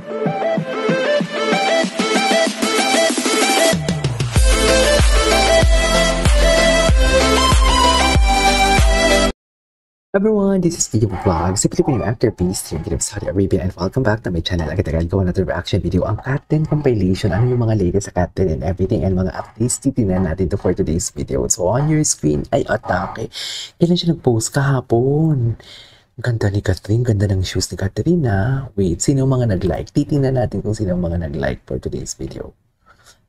Everyone, this is Iyo Vlog, si Filipino Masterpiece, Team of Saudi Arabia, and welcome back to my channel. Agad-agad ko another reaction video, ang Cat 10 compilation, ano yung mga latest sa Cat 10 and everything, and mga updates, titignan natin to for today's video. So on your screen, ay atake, kailan siya nag-post kahapon? Ganda ni Catherine, ganda ng shoes ni Catherine ha. Wait, sino mga nag-like? Titignan natin kung sino mga nag-like for today's video.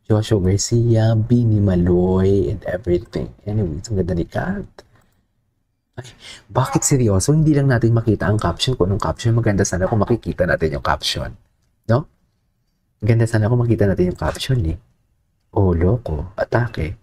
Joshua Garcia, Bini Maloy, and everything. Anyways, ang ganda ni Cat. Ay, bakit seryoso? Hindi lang natin makita ang caption. Kung anong caption, maganda sana kung makikita natin yung caption. No? Maganda sana kung makita natin yung caption eh. Oh, loko. Atake.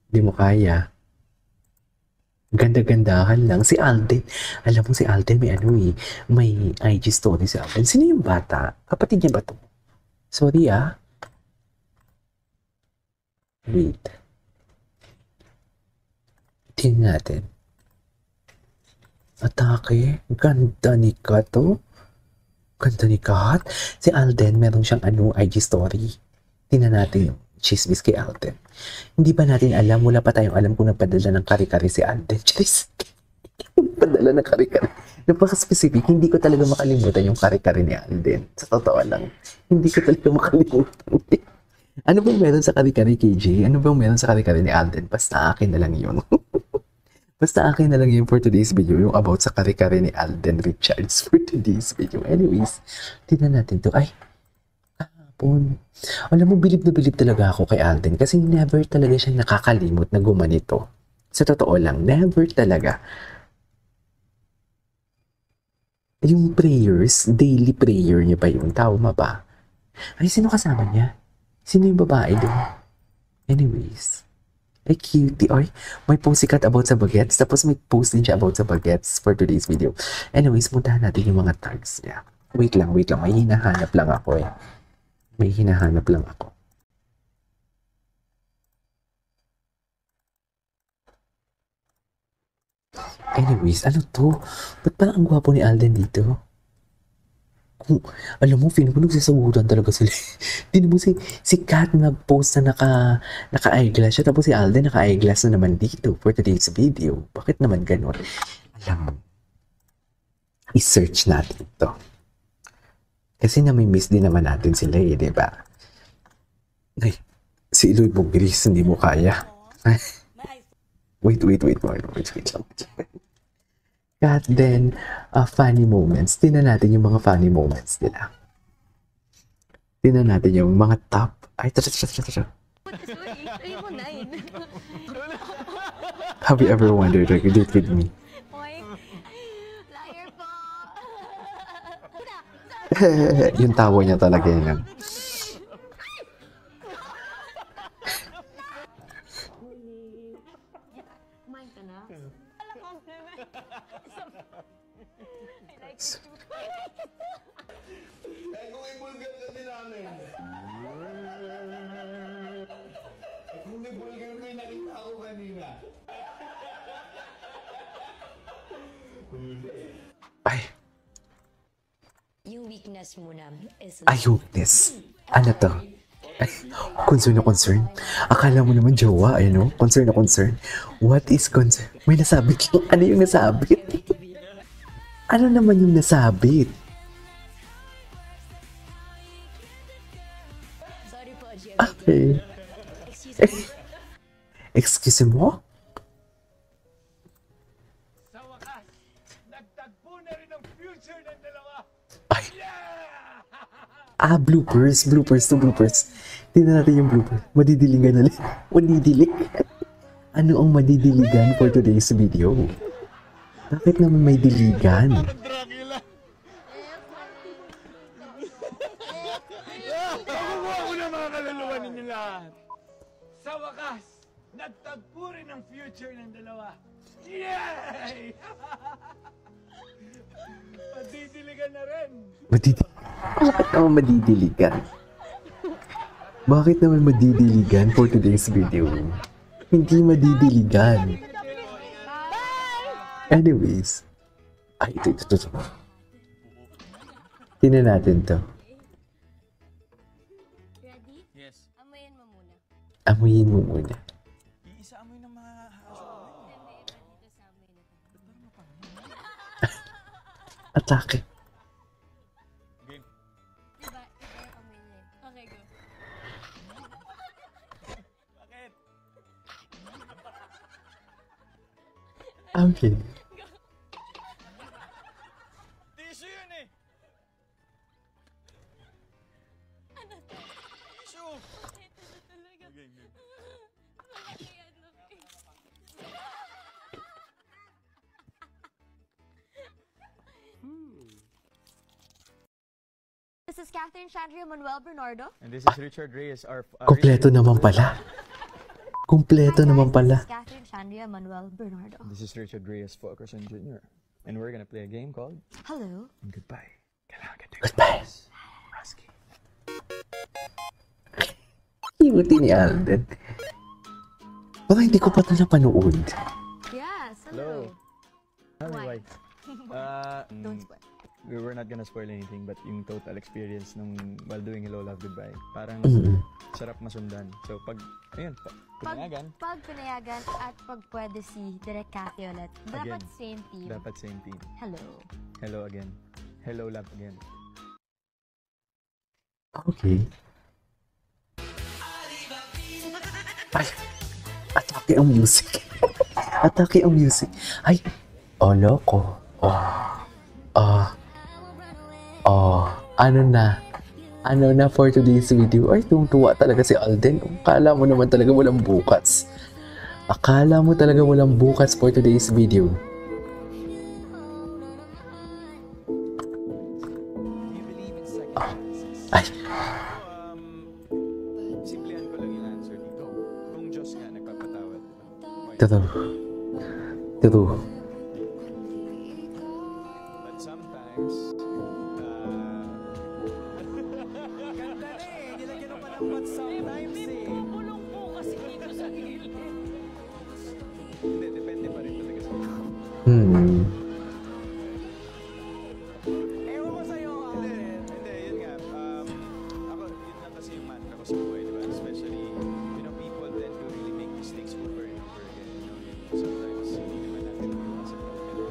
Hindi mo kaya. Ganda-gandahan lang. Si Alden. Alam mo si Alden may ano eh. May IG story si Alden. Sino yung bata? Kapatid niya ba to? Sorry ah. Wait. Tingnan natin. Atake, ganda ni Kat to. Ganda ni Kat. Si Alden, meron siyang IG story. Tingnan natin yung chismis kay Alden. Hindi ba natin alam, wala pa tayong alam kung nagpadala ng kari-kari si Alden. Charis. Nagpadala ng kari-kari. Napaka-specific, hindi ko talaga makalimutan yung kari-kari ni Alden. Sa totoo lang, hindi ko talaga makalimutan. Ano bang meron sa kari-kari, KJ? Ano bang meron sa kari-kari ni Alden? Basta akin na lang yun. Basta akin na lang yun for today's video, yung about sa kare-kare ni Alden Richards for today's video. Anyways, tignan natin to. Ay, kahapon. Alam mo, bilib na bilib talaga ako kay Alden kasi never talaga siya nakakalimot na gumanito. Sa totoo lang, never talaga. Yung prayers, daily prayer niya ba yun? Tama ba? Ay, sino kasama niya? Sino yung babae doon? Anyways. Ay, cutie. Ay, may post si Kat about sa bagets. Tapos may post din siya about sa bagets for today's video. Anyways, puntahan natin yung mga tags niya. Wait lang. May hinahanap lang ako eh. May hinahanap lang ako. Anyways, ano to? Ba't parang ang gwapo ni Alden dito? Alam mo, feeling ko nagsasagutan talaga sila. Tingnan mo si Kat nag-post na naka-eyeglass siya, tapos si Alden naka-eyeglass na naman dito for today's video. Bakit naman ganun? Alam mo, i-search natin ito. Kasi namimiss din naman natin sila eh, di ba? Ay, si Eloy Bugris, hindi mo kaya. Wait lang. Kat then, funny moments. Tingnan natin yung mga funny moments nila. Tingnan natin yung mga top. Ay, tara. Have you ever wondered like you did with me? Yung tawa niya talaga yun. Ay, kung ibulgar ka din namin. Kung ibulgar ko yung nakita ko kanina. Ay. Yung weakness mo na is... Ay, weakness. Ano to? Ay, concern na concern. Akala mo naman jowa, ano? Concern na concern. What is concern? May nasabit lang. Ano yung nasabit? Ano naman yung nasabit? Sorry po, Jim. Okay. Excuse mo? Sa wakas, nagtagpo na rin ang future ng dalawa. Ay. Bloopers. Tingnan natin yung bloopers. Madidiligan na lang. Madidilig. Ano ang madidiligan for today's video? Bakit naman may diligan? Dracula! Makukuha ko na mga kaluluwa ninyo lahat. Sa wakas, nagtagpo rin ang future ng dalawa. Yay! Madidiligan na rin. Bakit naman madidiligan? Bakit naman madidiligan for today's video? Hindi madidiligan. Anyways. Ay, ito. Tingnan natin to. Amuyin mo muna. Iisa amoy ng mga haso. Atake. Game. Iba yung amoy niya eh. Okay, go. Bakit? Okay. Tissue yun eh. Tissue. Ito na talaga. Game, game. Malaki ano eh. This is Catherine Chandria Manuel Bernardo. And this is Richard Reyes, our... Kompleto naman pala. Kompleto naman This pala. is Catherine Chandria Manuel Bernardo. This is Richard Reyes, Fulkerson Jr. And we're gonna play a game called Hello. Goodbye. Kailangan kita Goodbye. Husky. Ibuti ni Alden. Parang hindi ko pa ito napanood. Yes, Hello. hello. Tell me why. Don't spoil. We were not gonna spoil anything, but yung total experience nung while doing Hello, Love, Goodbye, parang sarap masundan. So ayun, pinayagan, Pag pinayagan at pag pwede si Direk Cathy ulit, dapat Again. same team. dapat same team. Hello. Hello again. Hello, love again. Okay. Ay, atake ang music. Atake ang music. Ay, oh, loko. Ano na for today's video? Ay, tuwa talaga si Alden. Akala mo naman talaga walang bukas. Akala mo talaga walang bukas for today's video. Do you believe in second chances? Ay, Simplihan ko lang yung answer dito. Kung Diyos nga nagpapatawad, diba? true. True. But sometimes, ganda na eh. Nilagyan mo pa ng but sometimes eh. Pupulong po kasi dito sa gilid. Hindi, depende pa rin talaga sa Ewan ko sa'yo. Hindi, yun nga. Ako, yun lang kasi yung mantra ko sa buhay, diba? Especially, people tend to really make mistakes over and over again. Sometimes, hindi naman natin iwasan talaga.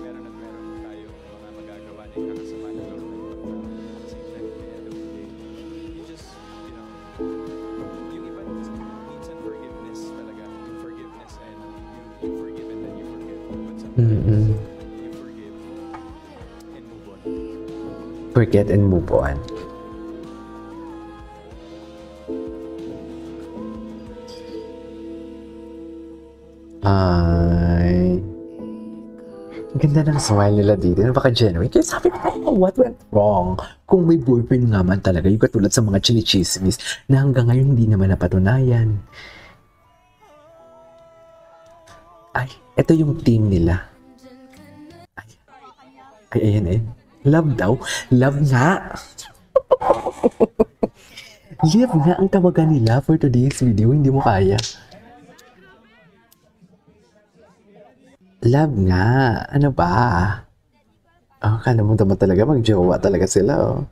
Meron at meron tayong mga magagawa na kakasama na loob ng ibang tao. At the same time, at the end of the day, you just, yung iba minsan forgiveness talaga. Yung forgiveness and you forgive and then you forget. But sometimes, you forgive and move on. Forget and move on. Ay. Ang ganda ng smile nila dito. Napaka-genuine. Kaya sabi ko, oh, what went wrong? Kung may boyfriend nga man talaga, yung katulad sa mga chinichismis na hanggang ngayon hindi naman napatunayan. Ay, ito yung team nila. Ay, ayan eh. Love daw. Love nga. Love nga ang tawagan nila for today's video. Hindi mo kaya. Love nga. Ano ba? Oh, kala mo naman talaga magjowa talaga sila, oh.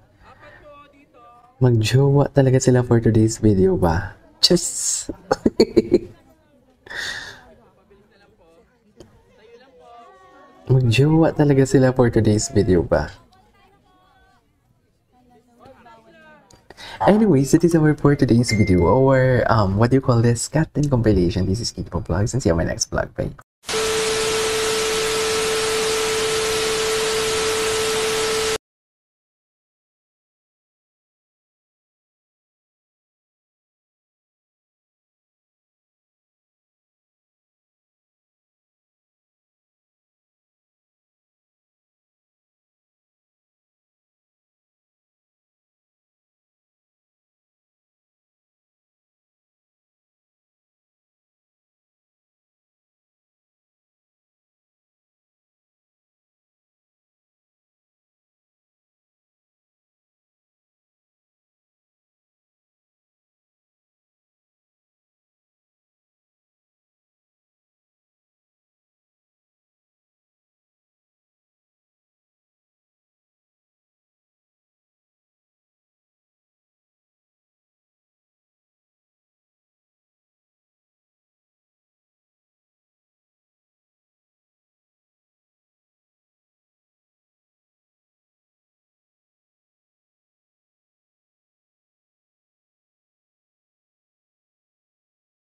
Magjowa talaga sila for today's video ba? Just... Magjowa talaga sila for today's video ba? Anyways, that is our for today's video. Our, what do you call this? Captain compilation. This is Kiko Vlogs and see you on my next vlog. Bye.